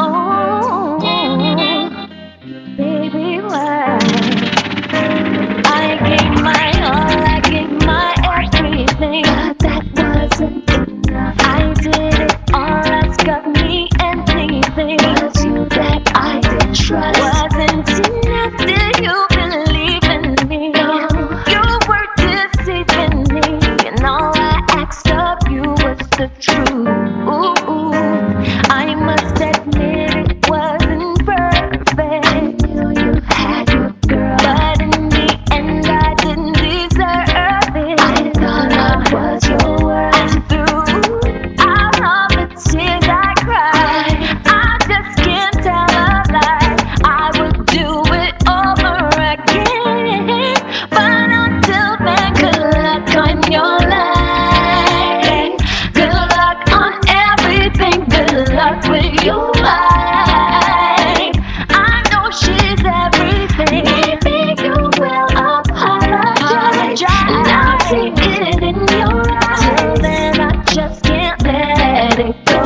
Oh, baby, why? I gave my all, I gave my everything, but that wasn't enough. I did it all, that's got me anything. Was you that I did trust? Wasn't enough, did you believe in me? No, you were deceiving me, and all I asked of you was the truth. Ooh, I must admit it wasn't perfect. You had your girl, but in the end I didn't deserve it. I thought I was your worth. And through all of the tears I cried, I just can't tell a lie. I would do it over again, but until then, good luck on your life. Good luck on everything. Good luck with your life. I know she's everything. Maybe you will apologize. Now see it in your eyes. Till then, I just can't let it go.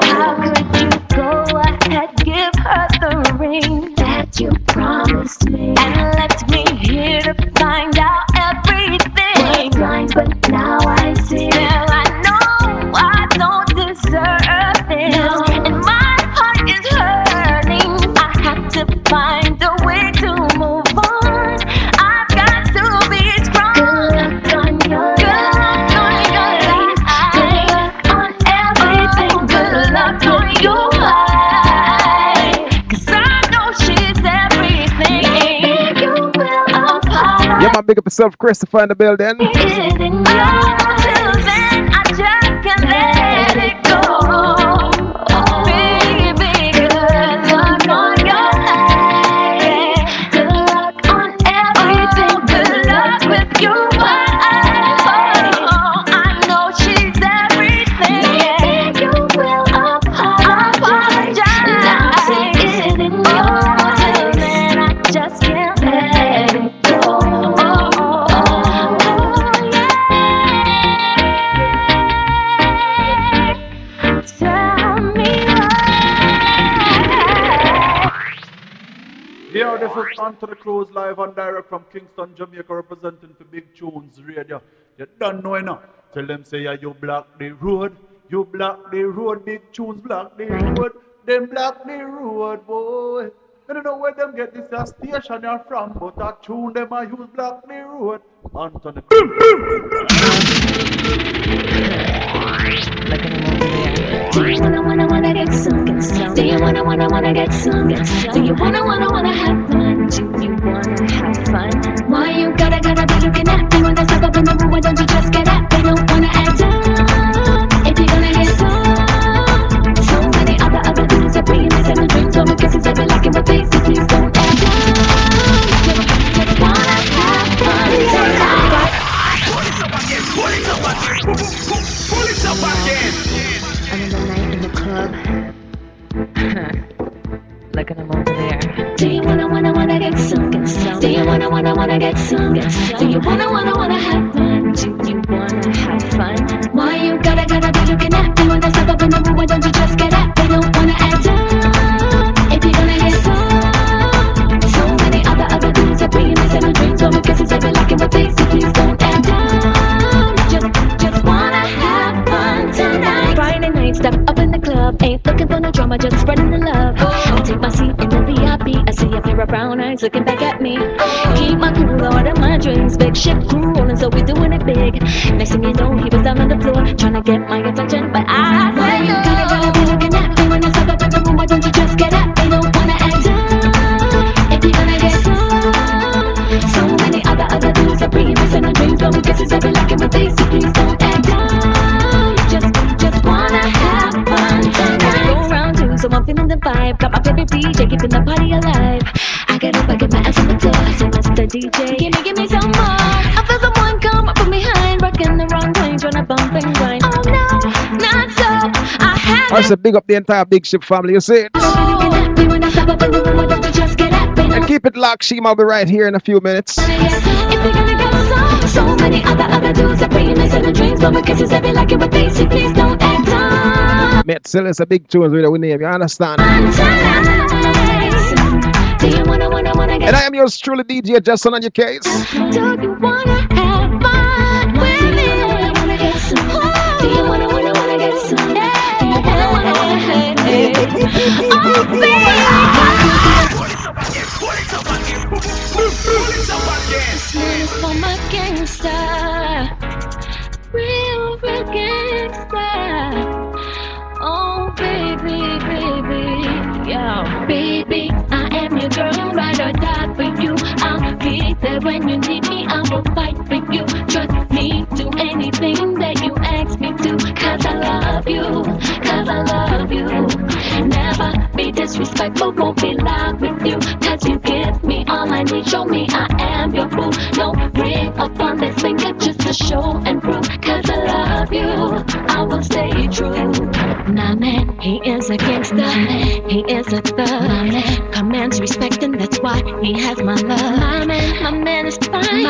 How could you go ahead, give her the ring that you promised me, and left me here to find out everything? Was blind, but now I see. Well, I know I don't deserve this, no. And my heart is hurting. I have to find a way to move on. I've got to be strong. Good luck on your life. Good luck on everything. Good luck on your life. 'Cause I know she's everything. Maybe you will apologize. Yeah, man, big up yourself, Christopher, in the building. Till then, I just can't let it go. Oh, baby, good luck on your life. Good luck on everything. Good luck with your wife. Oh, I know she's everything. Maybe you will apologize. Now see it in your eyes. Till then, I just can't let it go. Tell me why. Here, this is On to the Close live and direct from Kingston, Jamaica, representing for Big Tunes Radio. You don't know enough. Tell them say, yeah, you block the road. You block the road. Big Tunes block the road. Them block the road, boy. I don't know where them get this station you're from, but I tune them I use block the road. On to the Close. Do you wanna get some, get some? Do you wanna get some, get some? Do you wanna have fun? Do you wanna have fun? Why you gotta be looking at me when I step up in the room? Why don't you just get up? They don't wanna act up. If you're gonna get some, so many other dudes are bringing this in a dream. So my kisses every like in my face, so please don't act up. Just wanna have fun tonight. Pull it up again, pull it up again, pull it up again. Another night in the club. Look at them over there. Do you wanna get some, get some? Do you wanna get some, get some? Do you wanna have fun? Do you wanna have fun? Why you gotta be looking at me when I step up in the room? Why don't you just get up? They don't wanna act up. If you're gonna get some, so many other dudes are bringing this in a dream. So my kisses every like in my face, so please don't act up. Just wanna have fun tonight. Friday night, step up in the club. Ain't looking for no drama, just spreading the love. I take my seat in the VIP. I see a pair of brown eyes looking back at me. Keep my cool, order my drinks. Big ship crew rolling, so we doing it big. Next thing you know, he was down on the floor trying to get my attention, but I said, why you gotta be looking at me when I step up in the room? Why don't you just get up? They don't wanna act up. If you're gonna get some, so many other dudes are bringing this in a dream. So my kisses every like in my face, so please don't act up. Just wanna have fun tonight. Go round two, so I'm feeling the vibe. Got my favorite DJ, keeping the party alive. I get up, I get my ass on the floor. I say, Mr. DJ, give me some more. I feel someone come up from behind, rocking the wrong way, trying to bump and grind. Oh no, not so. I have I said big up the entire Big Ship family, you see it? And keep it locked, Shima will be right here in a few minutes. So many other dudes are bringing this in the dreams, but my kisses every like in my face, so please don't act up. Met excellence, a big tunes with we name. You understand? Do you wanna get? And I am yours truly, DJ JahSon on your case. Do you wanna have fun with me? Do you wanna get some? Do you wanna oh, baby. This is for my gangsta, real gangsta. Oh baby, yo, baby, I am your girl, ride or die for you. I'll be there when you need me. I will fight for you. Trust me, do anything that you ask me to. 'Cause I love you, 'cause I love you. Never be disrespectful, won't be loud with you. 'Cause you give me all I need, show me I am your boo. No ring upon this finger just to show and prove. 'Cause I love you, I will stay true. My man, he is a gangster, he is a thug. My man commands respect and that's why he has my love. My man is fine,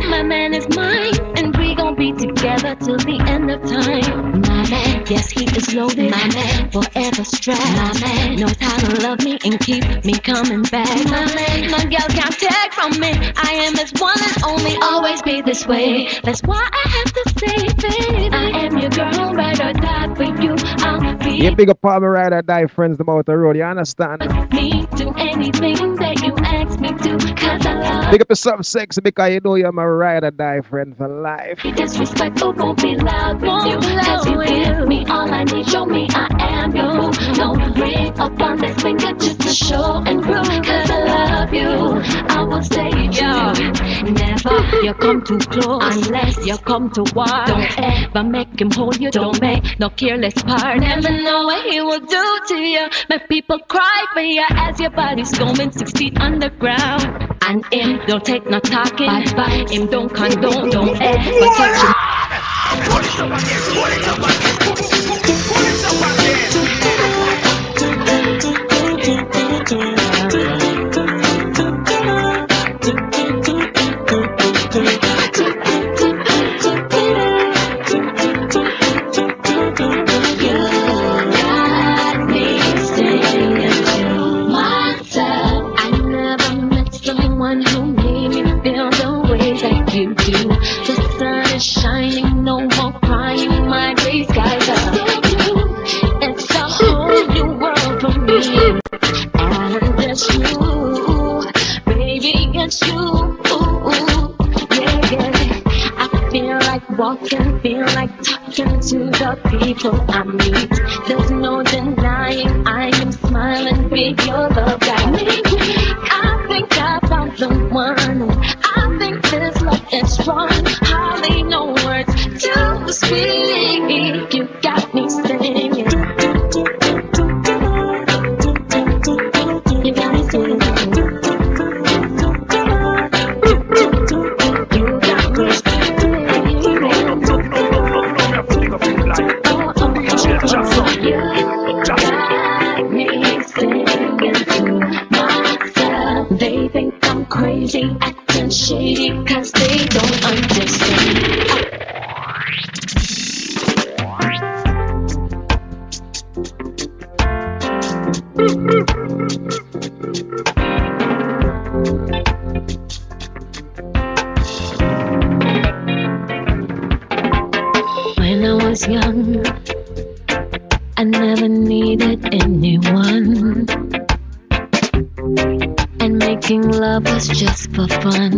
my man is mine. And we gon' be together till the end of time. My man, yes he is loaded, my man, forever strapped. My man knows how to love me and keep me coming back. My man, my girl can't take from me. I am his one and only, always be this way. That's why I have to say, baby, I am your girl, ride or die for you. Yeah, big up all my ride or die friends about the road, you understand? Me do anything that you ask me to, 'cause I love. Big up yourself sexy because you know you're my ride or die friend for life. Be disrespectful, won't be loud with you. 'Cause you give me all I need, show me I am your boo. No ring upon this finger just to show and prove. 'Cause I love you, I will stay true. Never you come too close unless you come to war. Don't ever make him hold you, don't make no careless part. Never know what he will do to you. Make people cry for you as your body's going 6 feet underground. And him don't take no talking, bye. Him don't condone, don't ever touch him. Pull it up again, pull it up again, pull it up again. Who made me feel the way that you do. The sun is shining, no more crying, my gray skies are blue. It's a whole new world for me, and it's you, baby, it's you. Yeah. I feel like walking, feel like talking to the people I meet. There's no denying I am smiling with your love got me. I think I found the one. I think this love is strong. Hardly no words to speak. You got me singing. You got me singing. You got me They think I'm crazy, acting shady, 'cause they don't understand. When I was young, I never needed anyone. And making love was just for fun.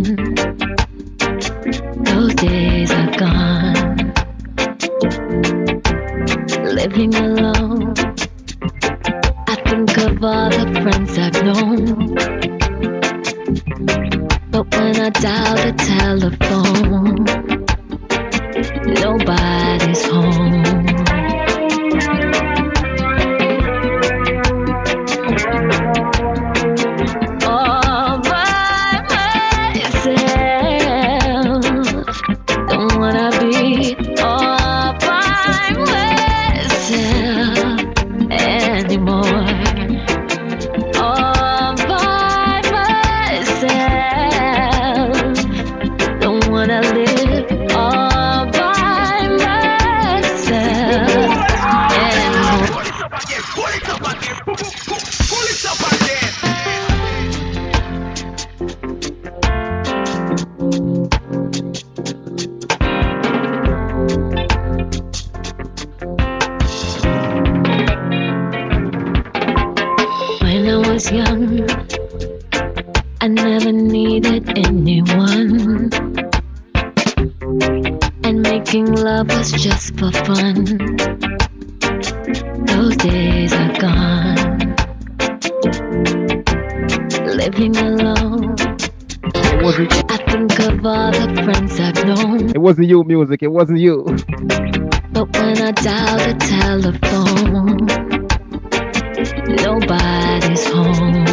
Those days are gone. Living alone, I think of all the friends I've known. But when I dial the telephone, nobody's home. Don't wanna be all by myself. was young, I never needed anyone, and making love was just for fun. Those days are gone. Living alone, I think of all the friends I've known. It wasn't you, music. It wasn't you. But when I dial the telephone, nobody's home.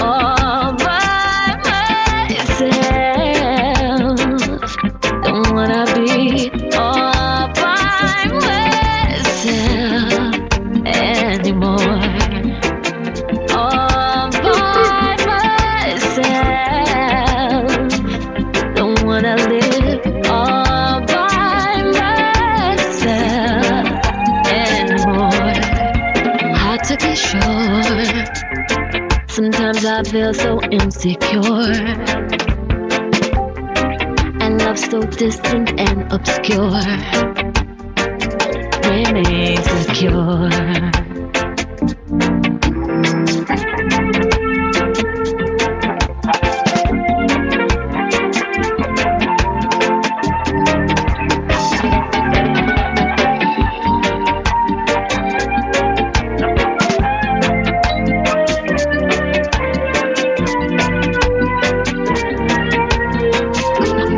All by myself, don't wanna be all by myself anymore. All by myself, don't wanna live all by myself anymore. Hard to be sure. Sometimes I feel so insecure, and love so distant and obscure remains secure.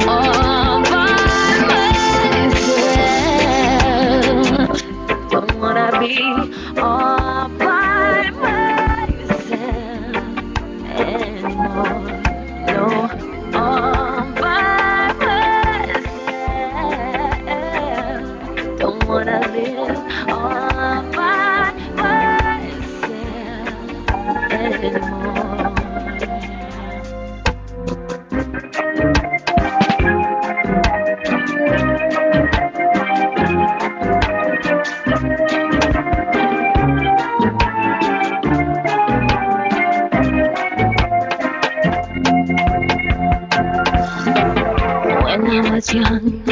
All by myself, don't wanna be all by myself anymore. No, all by myself, don't wanna live all by myself anymore. When I was young,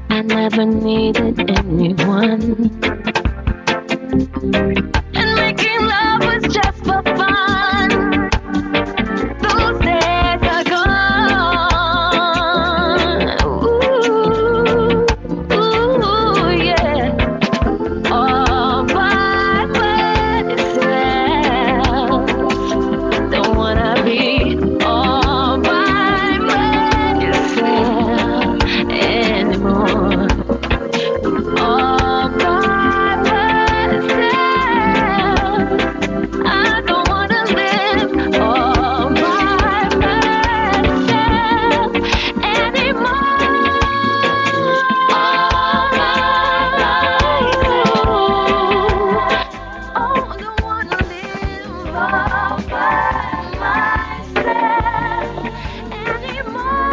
I never needed anyone, and making love was just for fun. Those days are gone. Ooh, yeah. All by myself, don't wanna be all by myself anymore. All by myself, I don't wanna live all by myself anymore. All by myself. Oh, don't wanna live all by myself anymore.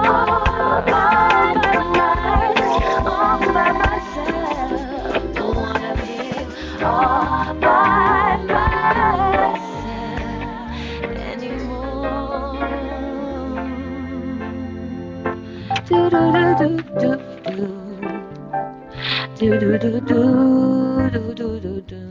All by myself. All by myself. Don't wanna live all by myself anymore. Do do do do do do do do do do do do do.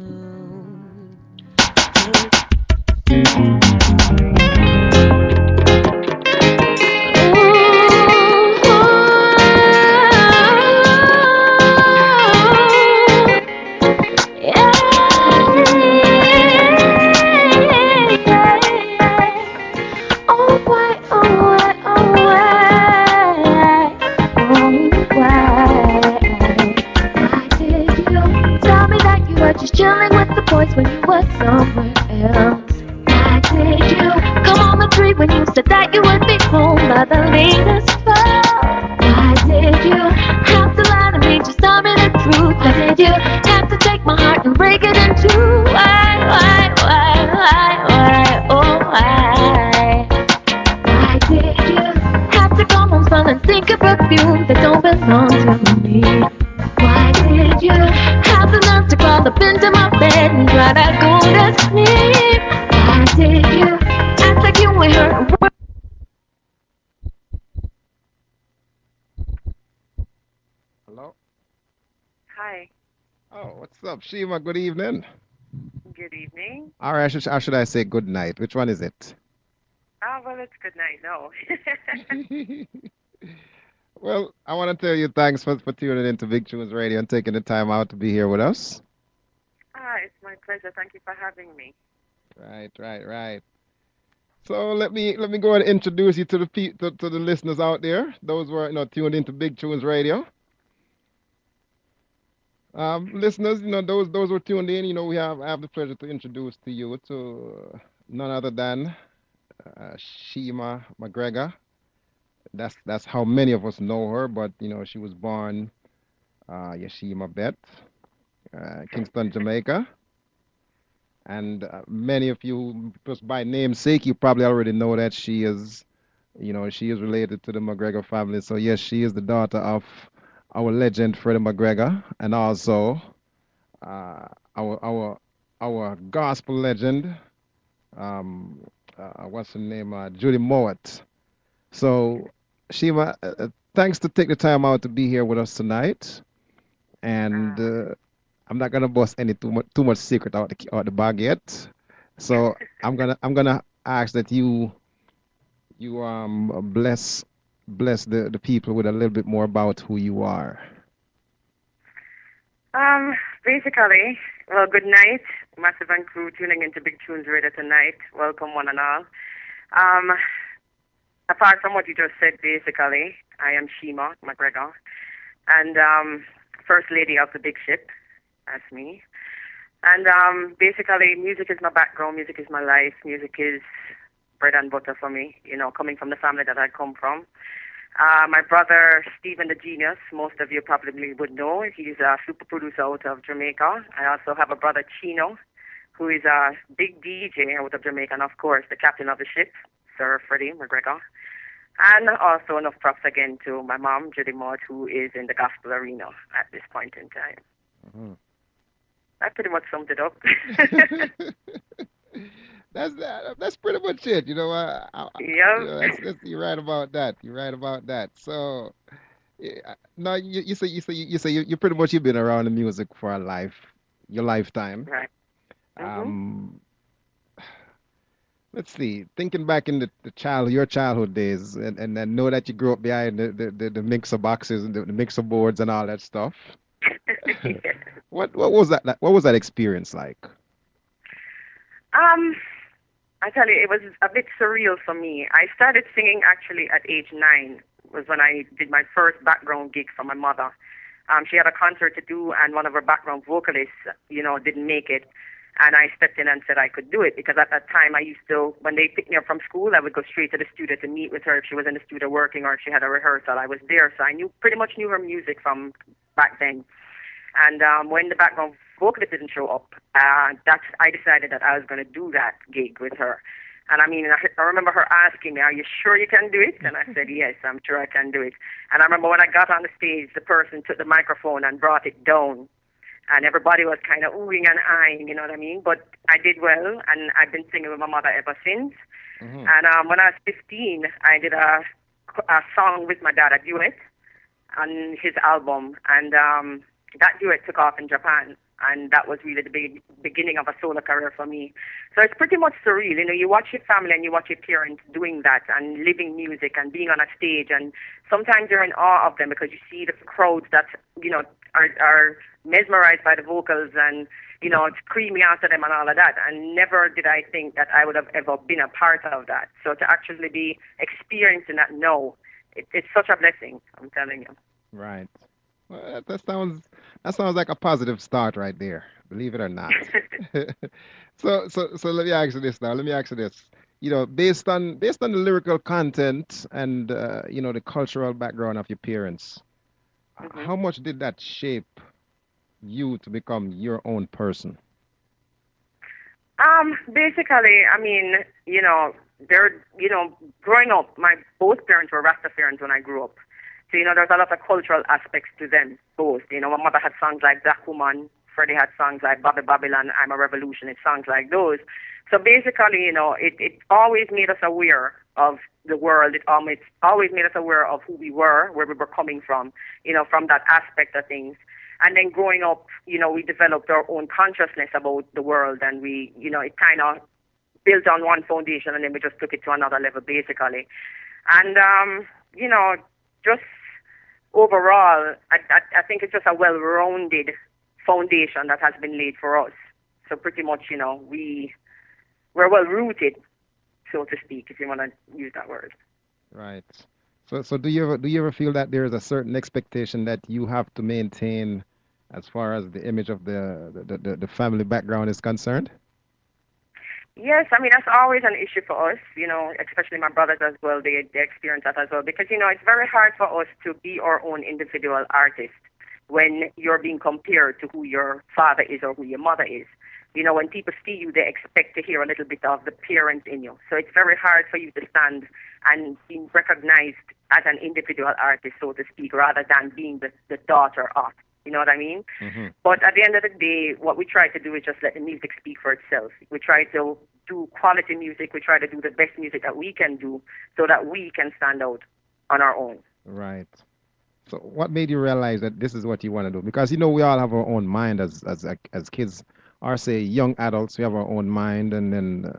Just chilling with the boys when you were somewhere else. Why did you come on the tree when you said that you would be home by the latest 12? Why did you have to lie to me? Just tell me the truth. Why did you have to take my heart and break it in two? Why, oh why? Why did you have to come home smelling stinking perfume that don't belong to me? Why did you have the nerve to crawl up into my bed and try to go to sleep? Why did you act like you were hurt? Oh, what's up, Shima? Good evening. Good evening. Or how should I say good night? Which one is it? Ah, well, it's good night. No. Well, I want to tell you thanks for tuning into Big Tunes Radio and taking the time out to be here with us. It's my pleasure. Thank you for having me. Right, right, right. So let me go and introduce you to to the listeners out there, those who are tuned into Big Tunes Radio. Listeners, those who are tuned in, I have the pleasure to introduce to you to none other than Shema McGregor. That's how many of us know her, but she was born Yashima Bet, Kingston, Jamaica. And many of you, just by namesake, you probably already know that she is related to the McGregor family. So yes, she is the daughter of our legend Freddie McGregor, and also uh, our our our gospel legend, um, what's her name, Judy Mowat. So Shima, thanks to take the time out to be here with us tonight, and Uh, I'm not gonna bust any too much secret out the bag yet. So I'm gonna ask that you bless the people with a little bit more about who you are. basically, well, good night, Massive and crew tuning into Big Tunes Radio tonight. Welcome, one and all. Um, apart from what you just said, basically, I am Shima McGregor, and First Lady of the Big Ship. That's me. And basically, music is my background. Music is my life. Music is bread and butter for me. Coming from the family that I come from. My brother, Stephen the Genius, most of you probably would know. He's a super producer out of Jamaica. I also have a brother, Chino, who is a big DJ out of Jamaica, and of course, the captain of the ship, Sir Freddie McGregor. And also enough props again to my mom, Judy Maud, who is in the gospel arena at this point in time. Mhm. That pretty much summed it up. That's pretty much it. Yep. You're right about that. You're right about that. So, yeah, no, you pretty much you've been around the music for your lifetime. Right. Mhm. Um, let's see. Thinking back in your childhood days, and I know that you grew up behind the mixer boxes and the mixer boards and all that stuff. Yeah. What was that? What was that experience like? Um, I tell you, it was a bit surreal for me. I started singing actually at age 9. Was when I did my first background gig for my mother. She had a concert to do, and one of her background vocalists, didn't make it. And I stepped in and said I could do it because at that time I used to, when they picked me up from school, I would go straight to the studio to meet with her if she was in the studio working or if she had a rehearsal. I was there, so I pretty much knew her music from back then. And when the background vocalist didn't show up, I decided that I was going to do that gig with her. And I mean, I remember her asking me, "Are you sure you can do it?" And I said, "Yes, I'm sure I can do it." And I remember when I got on the stage, the person took the microphone and brought it down, and everybody was kind of oohing and eyeing, you know what I mean? But I did well, and I've been singing with my mother ever since. Hmm. And when I was 15, I did a song with my dad, a duet, on his album, and that duet took off in Japan, and that was really the beginning of a solo career for me. So it's pretty much surreal. You watch your family and you watch your parents doing that and living music and being on a stage, and sometimes you're in awe of them because you see the crowds that are mesmerized by the vocals and screaming after them and all of that. And never did I think that I would have ever been a part of that. So to actually be experiencing that now, it's such a blessing. I'm telling you. Right. Well, that sounds like a positive start right there. Believe it or not. So let me ask you this now. Let me ask you this. Based on the lyrical content and the cultural background of your parents, hmm how much did that shape you to become your own person? Basically, I mean, growing up, my both parents were Rastafarians when I grew up. So, there's a lot of cultural aspects to them, both. My mother had songs like Black Woman, Freddie had songs like Bobby Babylon, I'm a Revolutionist, songs like those. So basically, it always made us aware of the world. It always made us aware of who we were, where we were coming from that aspect of things. And then growing up, we developed our own consciousness about the world, and it kind of built on one foundation, and then we just took it to another level, basically. And just overall, I think it's just a well-rounded foundation that has been laid for us. So pretty much, we're well-rooted, so to speak, if you want to use that word. Right. So do you ever feel that there is a certain expectation that you have to maintain as far as the image of the family background is concerned? Yes, I mean that's always an issue for us, especially my brothers as well. They experience that as well because it's very hard for us to be our own individual artist when you're being compared to who your father is or who your mother is. When people see you, they expect to hear a little bit of the parent in you. So it's very hard for you to stand and be recognized as an individual artist, so to speak, rather than being the daughter of. You know what I mean? Hmm. But at the end of the day, what we try to do is just let the music speak for itself. We try to do quality music. We try to do the best music that we can do so that we can stand out on our own. Right. So what made you realize that this is what you want to do? Because we all have our own mind as kids, or say young adults. We have our own mind, and then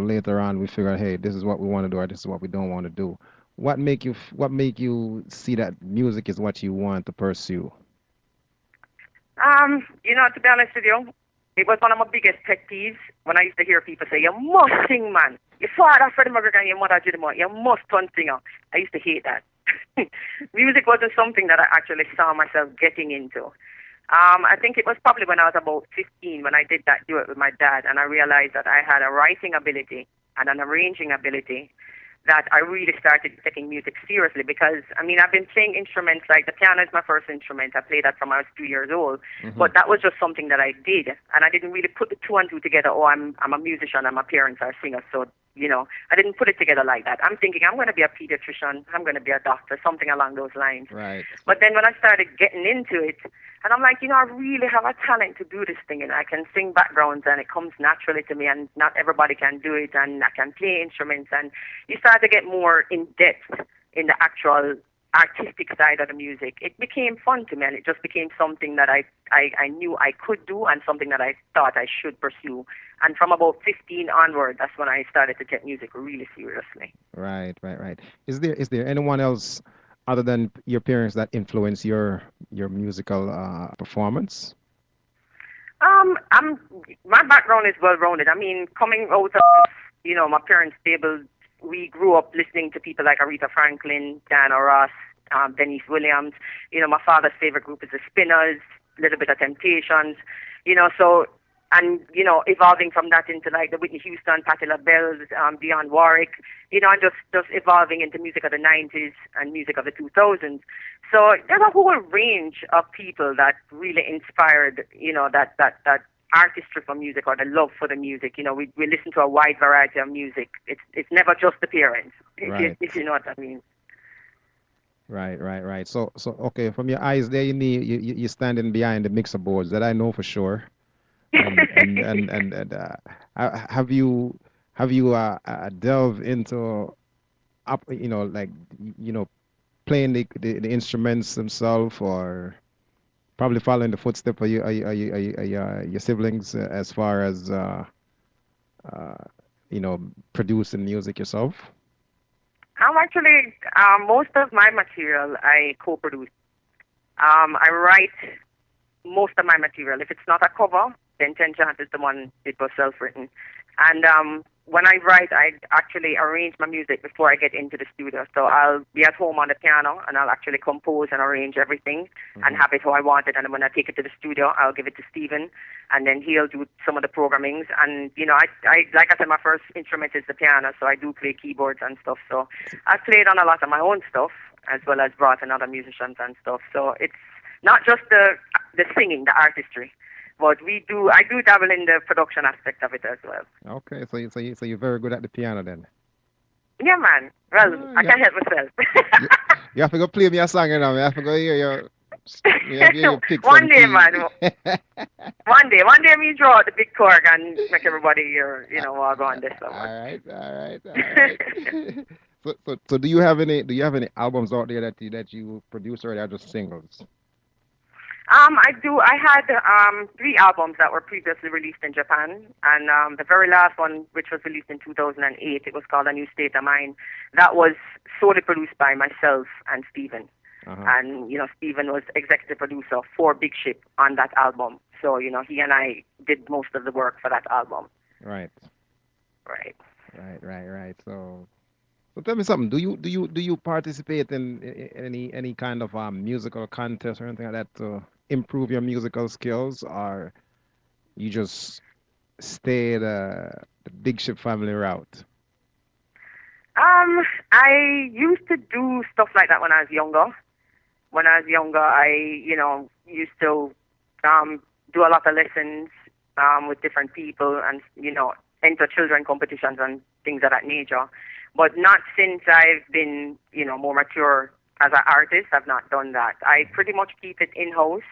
later on we figure out, hey, this is what we want to do, or this is what we don't want to do. What make you see that music is what you want to pursue? To be honest with you, it was one of my biggest pet peeves when I used to hear people say, "You must sing, man. Your father, Freddie McGregor, and your mother, Judy Moore. You must turn singer." I used to hate that. Music wasn't something that I actually saw myself getting into. I think it was probably when I was about 15 when I did that duet with my dad, and I realized that I had a writing ability and an arranging ability that I really started taking music seriously because, I mean, I've been playing instruments like the piano is my first instrument. I played that from I was 2 years old. Hmm. But that was just something that I did. And I didn't really put the two and two together. Oh, I'm a musician and my parents are singers. So, I didn't put it together like that. I'm thinking I'm going to be a pediatrician. I'm going to be a doctor, something along those lines. Right. But then when I started getting into it, and I'm like, I really have a talent to do this thing, and I can sing backgrounds, and it comes naturally to me, and not everybody can do it, and I can play instruments, and you start to get more in depth in the actual artistic side of the music. It became fun to me, and it just became something that I knew I could do, and something that I thought I should pursue. And from about 15 onward, that's when I started to take music really seriously. Right. Right. Right. Is there anyone else other than your parents that influence your musical performance? I'm my background is well rounded. I mean, coming out of my parents' stable, we grew up listening to people like Aretha Franklin, Diana Ross, Denise Williams. My father's favorite group is the Spinners, a little bit of Temptations. So and evolving from that into like the Whitney Houston, Patti LaBelle, Dionne Warwick. And just evolving into music of the 90s and music of the 2000s. So there's a whole range of people that really inspired, that artistry for music or the love for the music. We listen to a wide variety of music. It's never just the parents, Right. if you know what I mean. Right. Right. Right. So okay, from your eyes there, you're standing behind the mixer boards. That I know for sure. And have you delved into up like you know playing the instruments themselves, or probably following the footsteps of your siblings, as far as uh, producing music yourself? I'm actually, most of my material I co-produce. I write most of my material. If it's not a cover, then 10 chances the one it was self-written. And when I write, I actually arrange my music before I get into the studio. So I'll be at home on the piano, and I'll actually compose and arrange everything and Hmm. have it how I want it. And then when I take it to the studio, I'll give it to Steven, and then he'll do some of the programmings. And, I like I said, my first instrument is the piano, so I do play keyboards and stuff. So I've played on a lot of my own stuff, as well as brought in other musicians and stuff. So it's not just the singing, the artistry, but I do dabble in the production aspect of it as well. Okay, so you're very good at the piano then. Yeah, man. Well, Oh, I yeah. can't help myself. You, you have to go play me a song, You have to go hear you pick One some day, key. man. One day, me draw out the big cork and make everybody hear, walk on this All somewhere. right, all right, all right. So do you have any albums out there that you produce, or they are just singles? I do. I had three albums that were previously released in Japan, and the very last one, which was released in 2008, it was called A New State of Mind. That was solely produced by myself and Stephen. Uh-huh. And Stephen was executive producer for Big Ship on that album. So he and I did most of the work for that album. Right. Right. Right. So tell me something. Do you participate in any kind of musical contest or anything like that to improve your musical skills, or you just stay the Big Ship family route? I used to do stuff like that when I was younger. When I was younger, I used to do a lot of lessons with different people and enter children competitions and things of that nature. But not since I've been more mature as an artist. I've not done that. I pretty much keep it in house.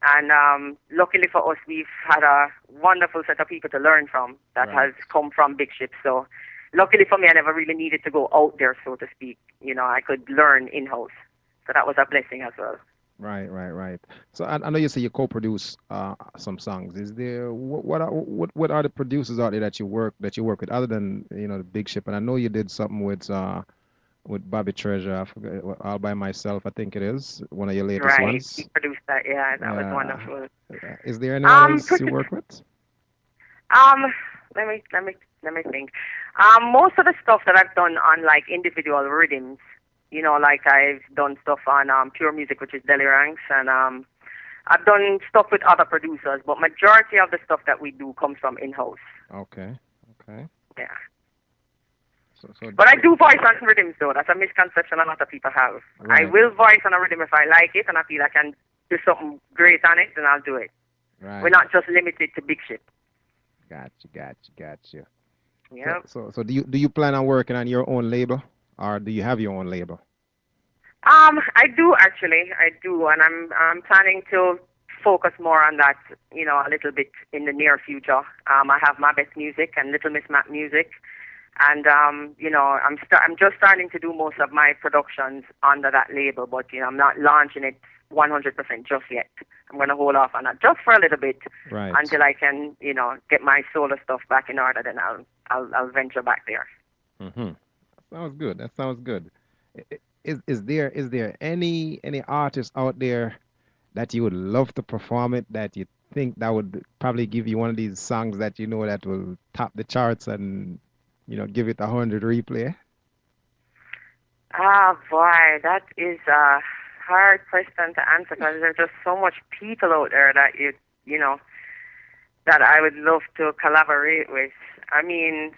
And luckily for us, we've had a wonderful set of people to learn from that Right. has come from Big Ship. So luckily for me, I never really needed to go out there, so to speak. I could learn in house. So that was a blessing as well. Right. So I know you say you co-produce some songs. Is there what are the producers out there that you work with other than the Big Ship? And I know you did something with Bobby Treasure. I forget, All by Myself, I think it is one of your latest Right. He ones. produced that. Yeah, that was Yeah. wonderful. Is there anyone else you Pretty, work with? um, let me think. Most of the stuff that I've done on like individual rhythms, like I've done stuff on Pure Music, which is Deli Ranks, and I've done stuff with other producers, but majority of the stuff that we do comes from in-house. Okay. Okay. Yeah. So But I do voice on rhythms though. That's a misconception a lot of people have. I right. will voice on a rhythm if I like it and I feel I can do something great on it, then I'll do it. We're Right. not just limited to Big Ship. Got you. So Yeah. so so do you plan on working on your own label, or do you have your own label? I do actually. I do, and I'm planning to focus more on that, a little bit in the near future. I have My Best Music and Little Miss Mac Music, and I'm just starting to do most of my productions under that label, but I'm not launching it 100% just yet. I'm going to hold off on that just for a little bit Right. until I can, get my solo stuff back in order. Then I'll venture back there. Mm-hmm. Sounds good. That sounds good. Is there any artist out there that you would love to perform it, that you think that would probably give you one of these songs that that will top the charts and give it 100 replay? Ah, boy, that is a hard question to answer because there's just so much people out there that that I would love to collaborate with. I mean,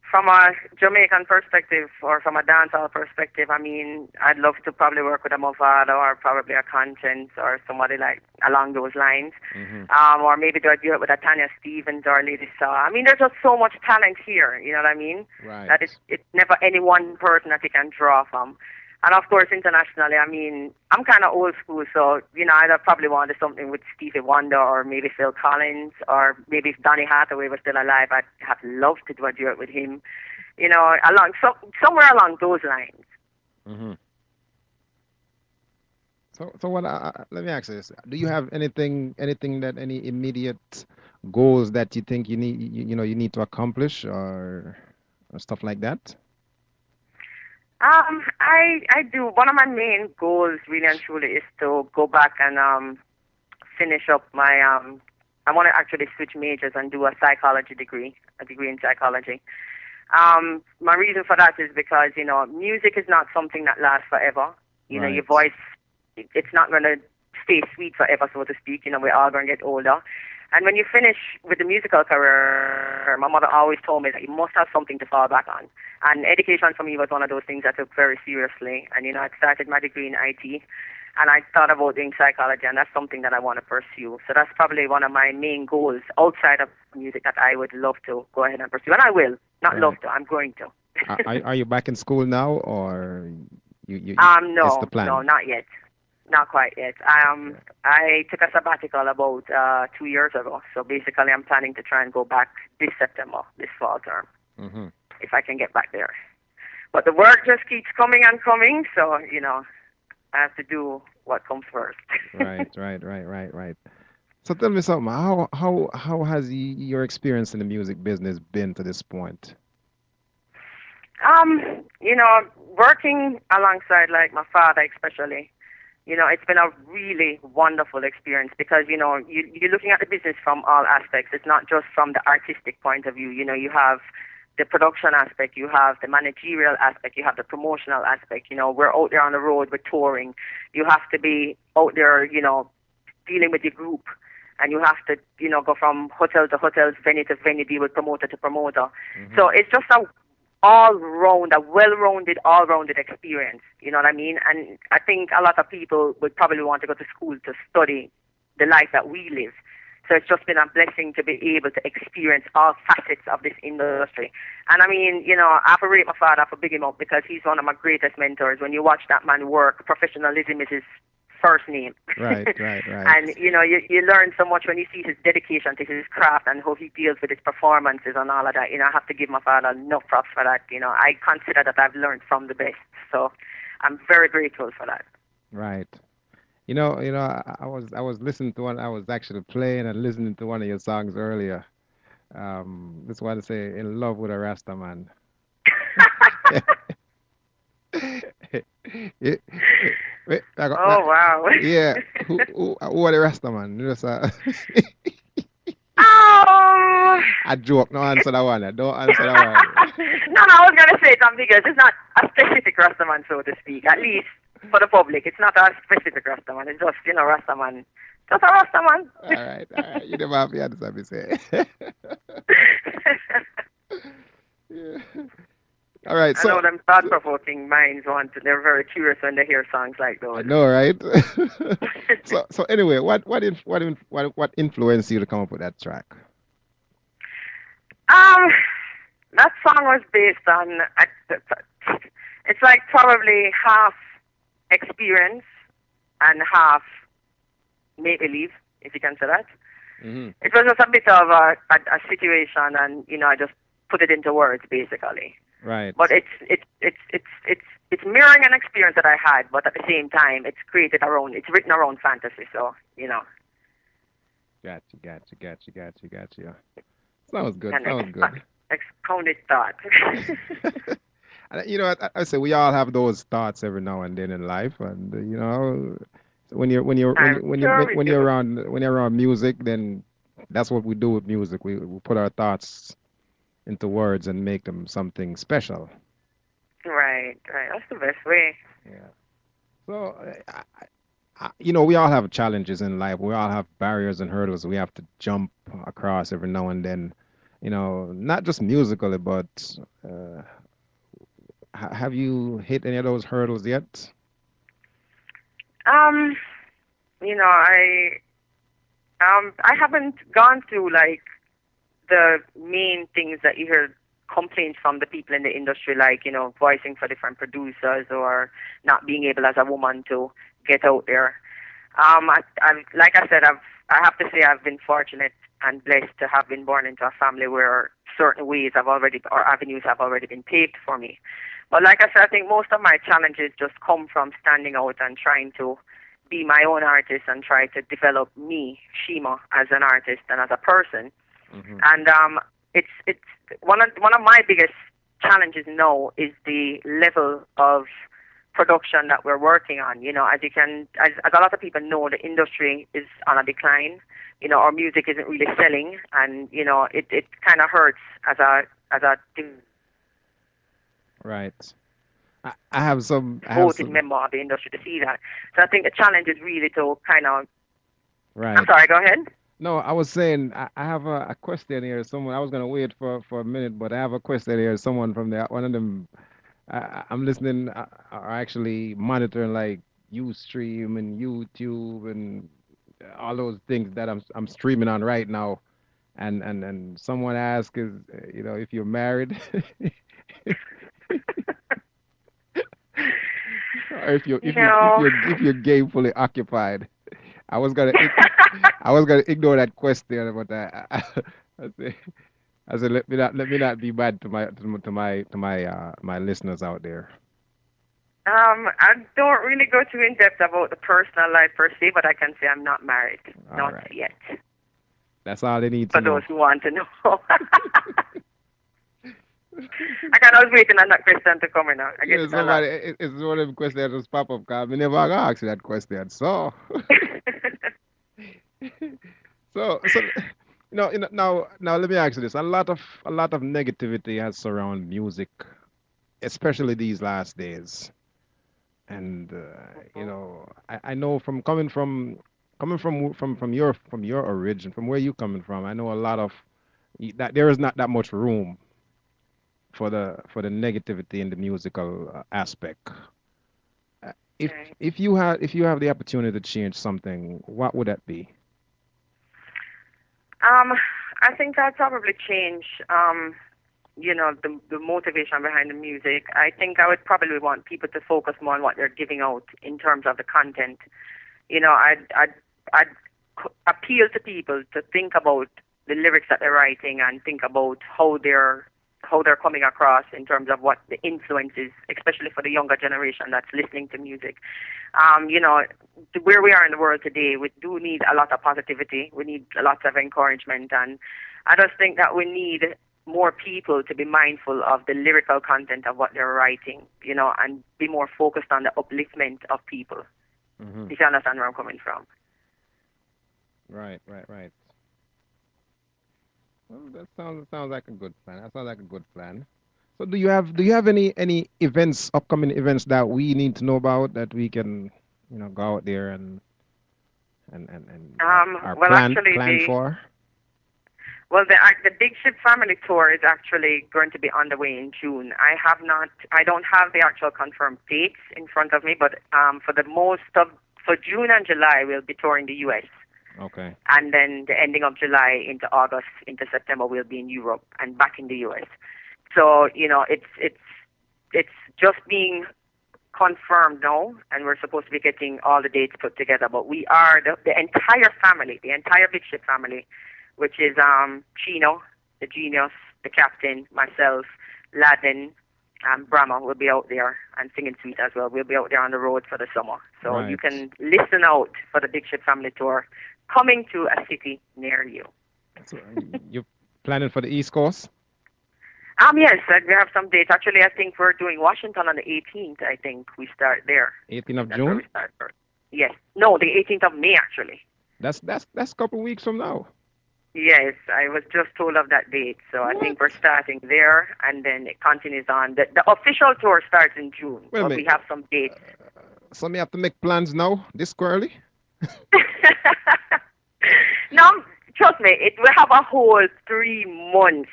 from a Jamaican perspective or from a dancehall perspective, I mean, I'd love to probably work with a Movado or probably a Conscience or somebody like along those lines. Mm-hmm. Or maybe do it with a Tanya Stevens or Lady Saw. I mean, there's just so much talent here, you know what I mean? Right. That it's never any one person that you can draw from. And of course, internationally, I mean, I'm kind of old school, so I'd probably want to do something with Stevie Wonder or maybe Phil Collins, or maybe if Donny Hathaway was still alive, I'd have loved to do a duet with him. Somewhere along those lines. Mm-hmm. So what? Let me ask you this: do you have anything that any immediate goals that you think you need to accomplish, or stuff like that? I do. One of my main goals, really and truly, is to go back and finish up my. I want to actually switch majors and do a psychology degree, a degree in psychology. My reason for that is because music is not something that lasts forever. Your Right. voice, it's not going to stay sweet forever, so to speak. We're all going to get older. And when you finish with the musical career, my mother always told me that you must have something to fall back on. And education for me was one of those things I took very seriously. And, I started my degree in IT. And I thought about doing psychology, and that's something that I want to pursue. So that's probably one of my main goals outside of music that I would love to go ahead and pursue. And I will. Not love Right. to. I'm going to. Are you back in school now, or it's the No, plan? not yet. Not quite yet. Okay. I took a sabbatical about 2 years ago. So basically, I'm planning to try and go back this September, this fall term, Mm-hmm. if I can get back there. But the work just keeps coming and coming. So I have to do what comes first. Right, right, right, right, right. So tell me something. How has your experience in the music business been to this point? You know, working alongside like my father especially, you know, it's been a really wonderful experience because, you know, you're looking at the business from all aspects. It's not just from the artistic point of view. You know, you have the production aspect, you have the managerial aspect, you have the promotional aspect. You know, we're out there on the road, we're touring. You have to be out there, you know, dealing with your group. And you have to, you know, go from hotel to hotel, venue to venue, deal with promoter to promoter. Hmm. So it's just a well-rounded, all-rounded experience. You know what I mean? And I think a lot of people would probably want to go to school to study the life that we live. So it's just been a blessing to be able to experience all facets of this industry. And I mean, you know, I have to rate my father for big him up because he's one of my greatest mentors. When you watch that man work, professionalism is his first name. Right, right, right. And you know, you learn so much when you see his dedication to his craft and how he deals with his performances and all of that. You know, I have to give my father enough props for that. You know, I consider that I've learned from the best. So I'm very grateful for that. Right. I was listening to one. I was actually playing and listening to one of your songs earlier. This one say "In Love with a Rasta Man." Yeah, Oh wow. yeah. Who are the Rasta man? Just, Oh, I joke. No answer that one. Don't answer that one. no, no, I was gonna say something because it's not a specific Rastaman, so to speak. At least for the public, it's not a specific Rastaman. It's just, you know, Rastaman, just a Rastaman. All right, all right. You never have to understand me say. Yeah. All right. I know them thought-provoking minds want to. They're very curious when they hear songs like I those. know, right? So anyway, what influenced you to come up with that track? Um, that song was based on. It's like probably half experience and half make believe, if you can say that. Hmm. It was just a bit of a situation, and you know, I just put it into words basically. Right. But it's mirroring an experience that I had, but at the same time, it's written around fantasy. So you know, Gotcha. Sounds good. an Sounds good. expounded thought. And, I say we all have those thoughts every now and then in life, and when you're when you're when I'm you when you sure when, we when do. you're around music, then that's what we do with music. We put our thoughts into words and make them something special. Right, right. That's the best way. Yeah. So, we all have challenges in life. We all have barriers and hurdles we have to jump across every now and then. Not just musically, but have you hit any of those hurdles yet? Um, you know, I haven't gone through like the main things that you hear complaints from the people in the industry, like, you know, voicing for different producers or not being able as a woman to get out there. Like I said, I have to say I've been fortunate and blessed to have been born into a family where certain ways or avenues have already been paved for me. But like I said, I think most of my challenges just come from standing out and trying to be my own artist and try to develop me, Shima, as an artist and as a person. Hmm. And it's one of my biggest challenges now is the level of production that we're working on. You know, as a lot of people know, the industry is on a decline. You know, our music isn't really selling, and you know, it kind of hurts as a Right. I have some. I have devoted some. member of the industry to see that. So I think the challenge is really to kind of. I'm Right. sorry. Go ahead. No, I was saying I have a question here. Someone I was gonna wait for a minute, but I have a question here. Someone from there, one of them. I'm listening, are actually monitoring like Ustream and YouTube and all those things that I'm streaming on right now. And someone asked is if you're married or if you You if you if know. you're if you're gamefully occupied. I was gonna I was gonna ignore that question, but I say let me not be bad to my listeners out there. I don't really go too in depth about the personal life per se, but I can say I'm not married, All not right. yet. That's all they need to For those know. who want to know, I can always waiting on that question to come in. I get Yeah, it a lot. somebody, it's one of the questions that just pop up, because I never asked you that question. So, so, now let me ask you this. A lot of negativity has surrounded music, especially these last days. And I know from coming from your origin, from where you coming from, I know a lot of that there is not that much room for the negativity in the musical aspect. Uh, if Okay. if you have the opportunity to change something, what would that be? Um, I think I'd probably change, the motivation behind the music. I think I would probably want people to focus more on what they're giving out in terms of the content. I'd appeal to people to think about the lyrics that they're writing and think about how they're coming across in terms of what the influence is, especially for the younger generation that's listening to music. Um, you know, where we are in the world today, we do need a lot of positivity. We need a lot of encouragement, and I just think that we need more people to be mindful of the lyrical content of what they're writing, and be more focused on the upliftment of people. Hmm. If you understand where I'm coming from. Right, right, right. Well, that sounds like a good plan. That sounds like a good plan. So do you have any events, upcoming events that we need to know about, that we can, go out there and are Well, actually, plan for? the Big Ship Family Tour is actually going to be underway in June. I don't have the actual confirmed dates in front of me, but for June and July, we'll be touring the U.S. Okay. And then the ending of July into August into September, we'll be in Europe and back in the U.S. So it's just being confirmed now, and we're supposed to be getting all the dates put together. But we are the entire family, the entire Big Ship family, which is Chino, the genius, the captain, myself, Laden, and Brahma will be out there, and Singing Sweet as well. We'll be out there on the road for the summer. So you Right. can listen out for the Big Ship Family Tour coming to a city near you. So you planning for the East Coast? Yes, we have some dates. Actually, I think we're doing Washington on the 18th. I think we start there. 18th of That's where we June? start first. Yes. No, the 18th of May, actually. That's a couple weeks from now. Yes, I was just told of that date. So I think we're What? starting there, and then it continues on. The official tour starts in June, Wait a but we minute. have some dates. So me have to make plans now, this early? Now, trust me, it will have a whole 3 months.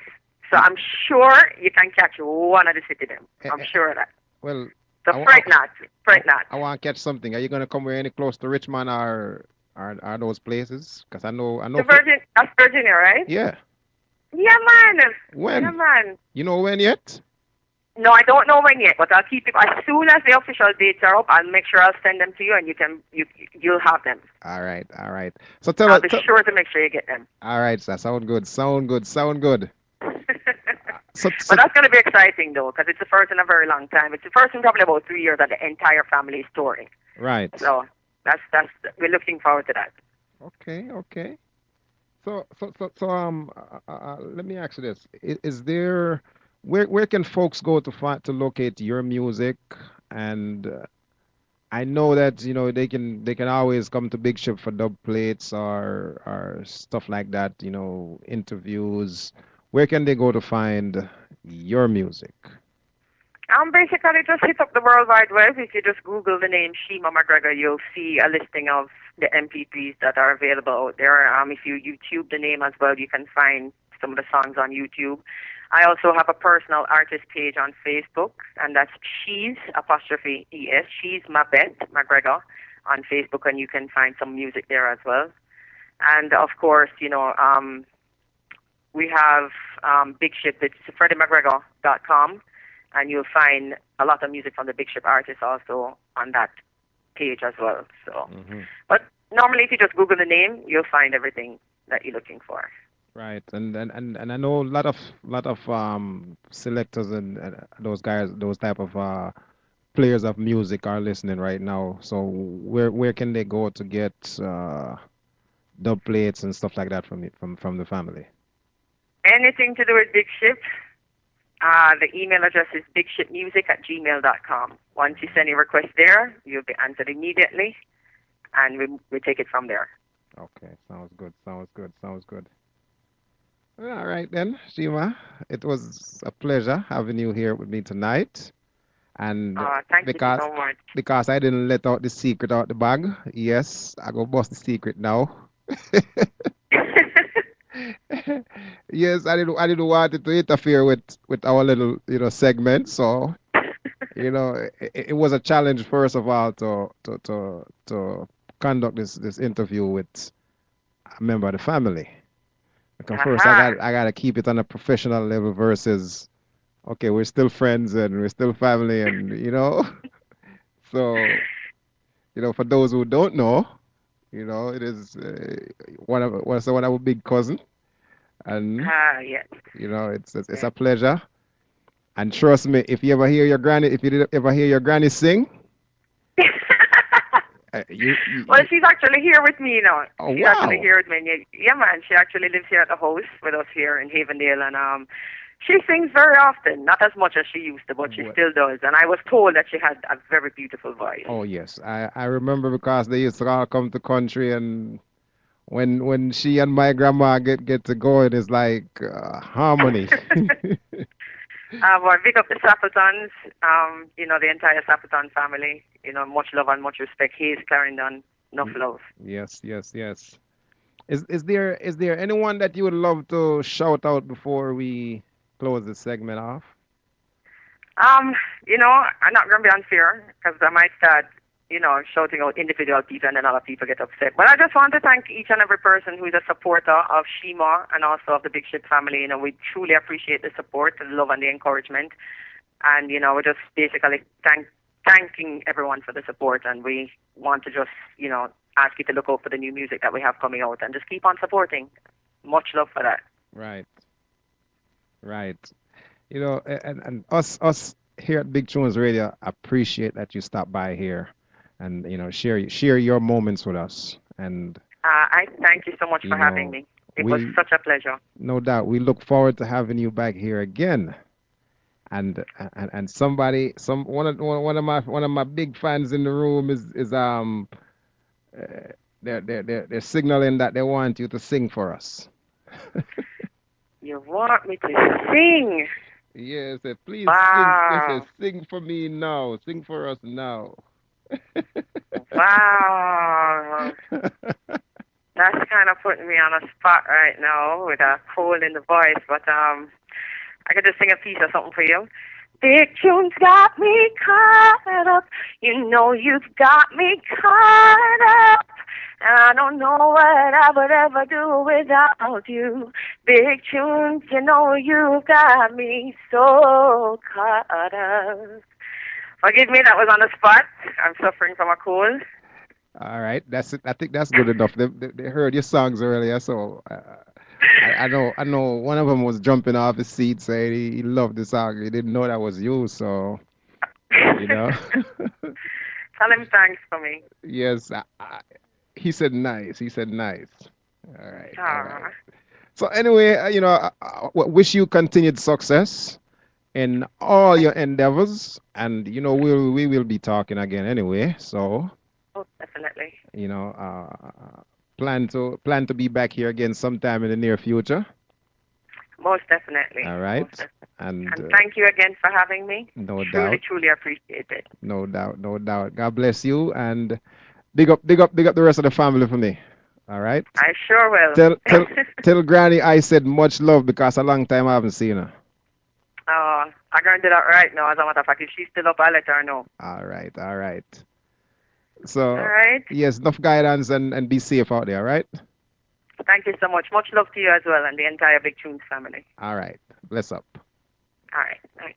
So I'm sure you can catch one of the city them. Eh, I'm eh, sure of that. Well, So I, wa- fret not, fret not. I want to catch something. Are you gonna come any close to Richmond, or are those places? Because I know. That's Virginia, right? Yeah. Yeah, man. Yeah, When? man. You know when yet? No, I don't know when yet, but I'll keep it as soon as the official dates are up. I'll make sure I'll send them to you, and you'll have them. All right, all right. So tell I'll us. be sure to make sure you get them. All right, sir. Sound good. Sound good. Sound good. So But that's going to be exciting, though, because it's the first in a very long time. It's the first in probably about 3 years that the entire family is touring. right. So that's we're looking forward to that. Okay. Okay. So, let me ask you this: is there where can folks go to locate your music? And I know that they can always come to Big Ship for dub plates or stuff like that. Interviews. Where can they go to find your music? Basically, just hit up the World Wide Web. If you just Google the name Shema McGregor, you'll see a listing of the MP3s that are available out there. If you YouTube the name as well, you can find some of the songs on YouTube. I also have a personal artist page on Facebook, and that's She's apostrophe ES. She's Mabette McGregor on Facebook, and you can find some music there as well. And of course, we have Big Ship. It's FreddieMcGregor.com, and you'll find a lot of music from the Big Ship artists also on that page as well. So, Hmm. but normally, if you just Google the name, you'll find everything that you're looking for. Right, and I know a lot of selectors and those guys, those type of players of music are listening right now. So where can they go to get dub plates and stuff like that from the family? Anything to do with Big Ship, the email address is bigshipmusic@gmail.com. Once you send your request there, you'll be answered immediately, and we take it from there. Okay, sounds good. Sounds good. Sounds good. All right then, Shima. It was a pleasure having you here with me tonight. And Thank you because so much. because I didn't let out the secret out the bag, yes, I go bust the secret now. Yes, I didn't want it to interfere with our little segment. So it was a challenge first of all to conduct this interview with a member of the family. Because first Aha. I gotta keep it on a professional level versus okay, we're still friends and we're still family and so for those who don't know, it is one of our big cousin, and Yes. it's a pleasure. And trust me, if you did ever hear your granny sing, Well, she's actually here with me now. oh She's actually wow, here with me. And yeah, man, she actually lives here at the house with us here in Havendale, and she sings very often, not as much as she used to, but she Well, still does. And I was told that she had a very beautiful voice. oh yes, I remember because they used to all come to country, and when she and my grandma get to go, it is like harmony. Well, big up the Sappletons, the entire Sappleton family. Much love and much respect. Hayes, Clarendon, enough love. Yes, yes, yes. Is there anyone that you would love to shout out before we close this segment off? I'm not going to be unfair because I might start, shouting out individual people and then other people get upset. But I just want to thank each and every person who is a supporter of Shima and also of the Big Ship family. We truly appreciate the support, the love and the encouragement. And, we're just basically thanking everyone for the support. And we want to just, ask you to look out for the new music that we have coming out and just keep on supporting. Much love for that. Right, right. And us here at Big Tunes Radio appreciate that you stop by here and share your moments with us. And I thank you so much for having me. It was we such a pleasure. no doubt we look forward to having you back here again. And somebody one of my big fans in the room is they're signaling that they want you to sing for us. You want me to sing? Yes, please sing. Yes, Wow. sing for me now. Sing for us now. Wow. That's kind of putting me on a spot right now with a cold in the voice, but I could just sing a piece or something for you. Big tunes got me caught up. You've got me caught up. And I don't know what I would ever do without you. Big tunes, you've got me so caught up. Forgive me, that was on the spot. I'm suffering from a cold. All right, that's it. I think that's good enough. They heard your songs earlier, so I know one of them was jumping off his seat saying he loved the song. He didn't know that was you, so you know. Tell him thanks for me. Yes, he said nice. He said nice. All right, all Aw. right. So anyway, wish you continued success in all your endeavors, and we will be talking again anyway. So Oh, definitely. plan to be back here again sometime in the near future. Most definitely. All Most right, definitely. and And thank you again for having me. no Truly, doubt, truly appreciate it. no doubt, no doubt. God bless you, and big up the rest of the family for me. All right. I sure will. Tell Granny I said much love because a long time I haven't seen her. I'm going to do that right now. As a matter of fact, if she's still up, I'll let her know. All right, all right. So All right. yes, enough guidance and be safe out there. All right. Thank you so much. Much love to you as well and the entire Big Tunes family. All right. Bless up. All right. All right.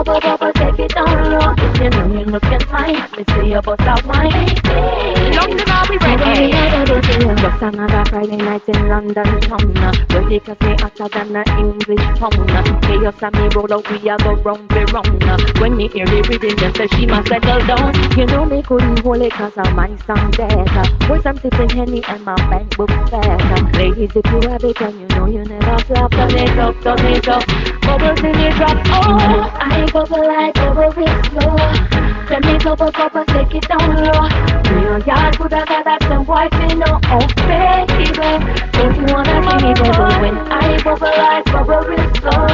bubble, bubble, take it down low. If you know you looking fine, let me see you bust that wine. London, are we ready? Just another Friday night in London town. Ready 'cause me hotter than a English town. Chaos and me roll out, we a go round the round. When me hear the rhythm, them say she must settle down. You know me couldn't hold it 'cause of my song dead. Boys, I'm sipping Henny and my bank book fat. Ladies, if you have it and you know you never flop, turn it up, turn it up. Bubbles in it drop, oh, I bubble like bubble it slow. Tell me bubble, bubble, take it down low. Real yard could have got some white me no oh baby. Don't you wanna see me bubble when I bubble like bubble it slow.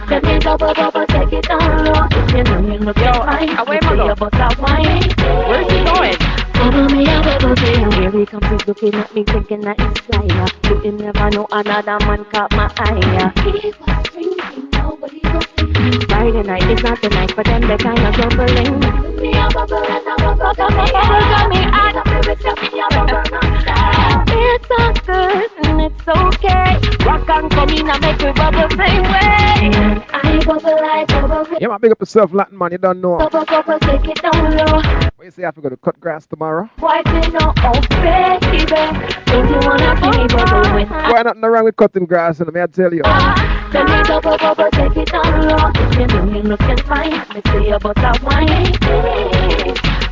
Tell me bubble, bubble, take it down low. If you know you look fine, you say about that wine. Where's he going? Bubble me a bubble me. Here he comes, he's looking at me thinking that he's fly. But him never know another man caught my eye. He was drinking, nobody was thinking. Friday night is not the night for them, they kind of grumbling. Me a bubble and a bubble got me got me out of the risk of me a bubble non-stop. It's all good and it's okay. Rock and come in and make me bubble same way. I bubble like bubble. Yeah, man, big up yourself, Latin man, you don't know. Bubble, bubble, take it down low. What you say, I have to go to cut grass tomorrow? Why they know, oh baby, don't you wanna see me bubble when Why nothing wrong with cutting grass, and I tell you. tell me bubble, bubble, take it down low. If you know you looking fine, let me see about that wine.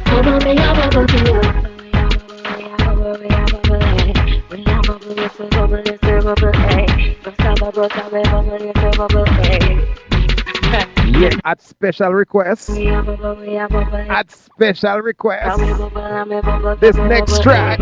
Bubble me a bubble to you. Yeah, at special request. At special request. This next track.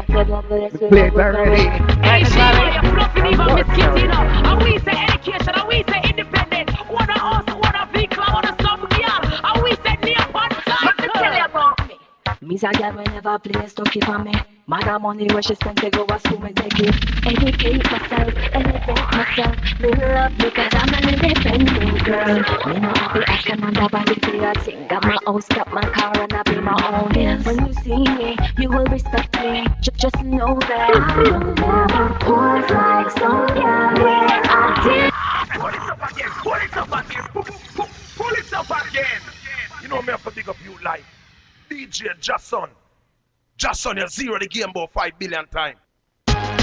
We play it already. Hey, Shima, you're fluffing even Miss Kitty, you know. And we say education, and we say independent. Wanna house, wanna vehicle, wanna some girl. And we say near one time. Let me tell you about me. Me's a girl will never play stucky for me. Mother money where she spent to go to school and take it. Educate myself, elevate myself. Little love because I'm an independent girl. Me no have to ask another body for a thing. Got my house, got my car, and I pay my own bills. When you see me, you will respect me. Just know that I will never pause like some girl where I did. Pull it up again, pull it up again, pull it up again. You know me have to big up you like DJ JahSon. JahSon, you zero the game about 5 billion times.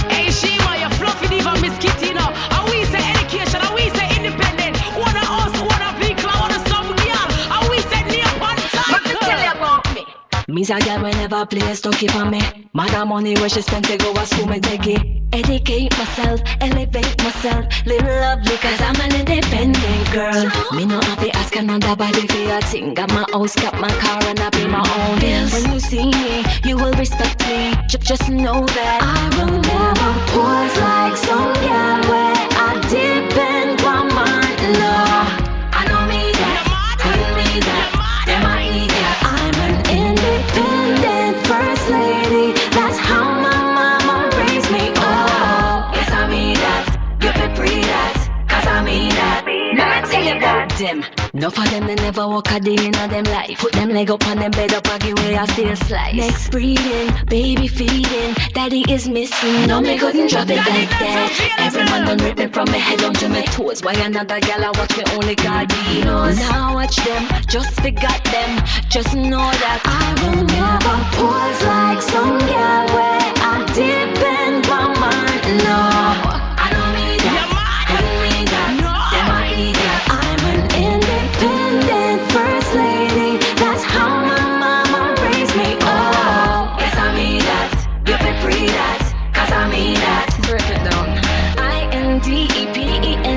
Hey, Shima, you're fluffing even Miss Kitty, you know. And we say education, and we say independent. Wanna house, wanna vehicle, wanna some girl. And we say near one time. Let me tell you about me. Me's a girl will never play stucky for me. Mother money where she spent to go to school and take it. Educate myself, elevate myself. Little lovely cause I'm an independent girl. Me no have to ask another body for a thing. Got my house, got my car, and I pay my own bills. When you see me, you will respect me. Just know that I will never pause like some girl where I depend on my love. I know me that, couldn't be that. Am I idiot? I'm an independent first lady. That's how my mama raised me. Oh, yes I mean that. You can breathe that, cause I mean that. Let me tell you about them. Enough of them, they never walk a day in them life. Put them leg up on them bed up, I give way I still slice. Next breathing, baby feeding, daddy is missing. No, me couldn't drop it like that. Every man done rip me from my head down to my toes. Why another gal I watch me only God knows. Now watch them, just forgot them. Just know that I will never pause like some girl where I depend on my love. I don't need that, couldn't need that. Am I idiot? I'm an independent first lady. That's how my mama raised me. Oh, yes I mean that. You can free that, cause I mean that. Break it down. I-N-D-E-P-E-N-D-E-N-T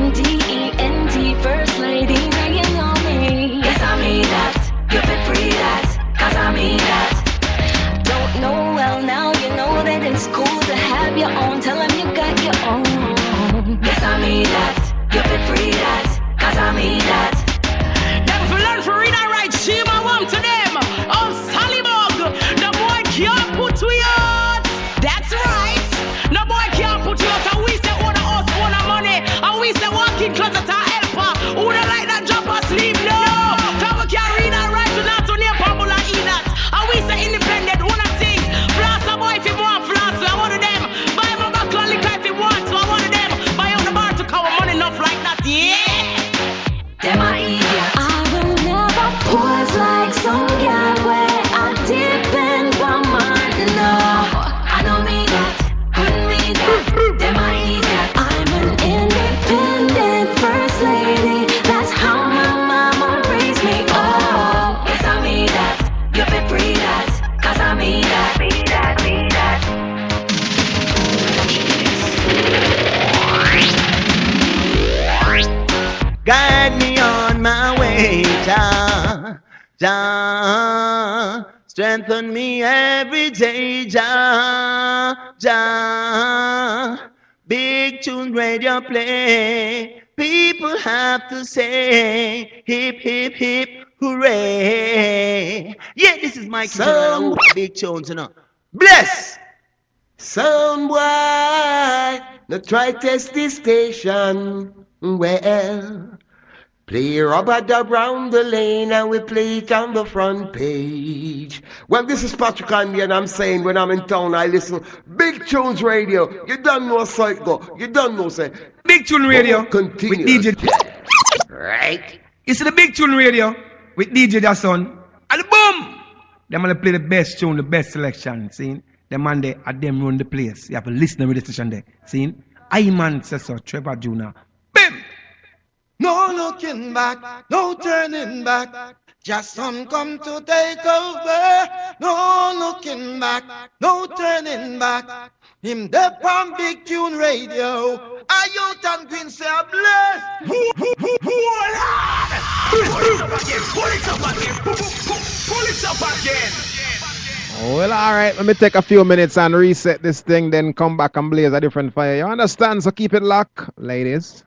first lady. Now you know me. Yes I mean that. You can free that, cause I mean that. Don't know well now, you know that it's cool to have your own. Tell them you got your own. on my way, Jah. Jah, strengthen me every day, Jah. Jah, big tune radio play. People have to say hip hip hip hooray. Yeah, this is Mikey General. Big tunes, you know. Bless. Sound boy, no try test this station. Well, play Robert around the lane and we play it on the front page. Well, this is Patrick Andy and I'm saying when I'm in town I listen Big Tunes Radio. You don't know Psycho. You don't know say Big Tune Radio continue. with DJ. Right? You see the Big Tune Radio with DJ JahSon. And boom! Them gonna play the best tune, the best selection. See? Them man they at them run the place. You have to listen to the station there. See? I man says so, Trevor Jr. Bim! No looking back, no turning back. JahSon come to take over. No looking back, no turning back. Him the on Big Tune Radio. Are you and Green say bless? Pull it up again. Pull it up again. Well, all right. Let me take a few minutes and reset this thing, then come back and blaze a different fire. You understand? So keep it locked, ladies.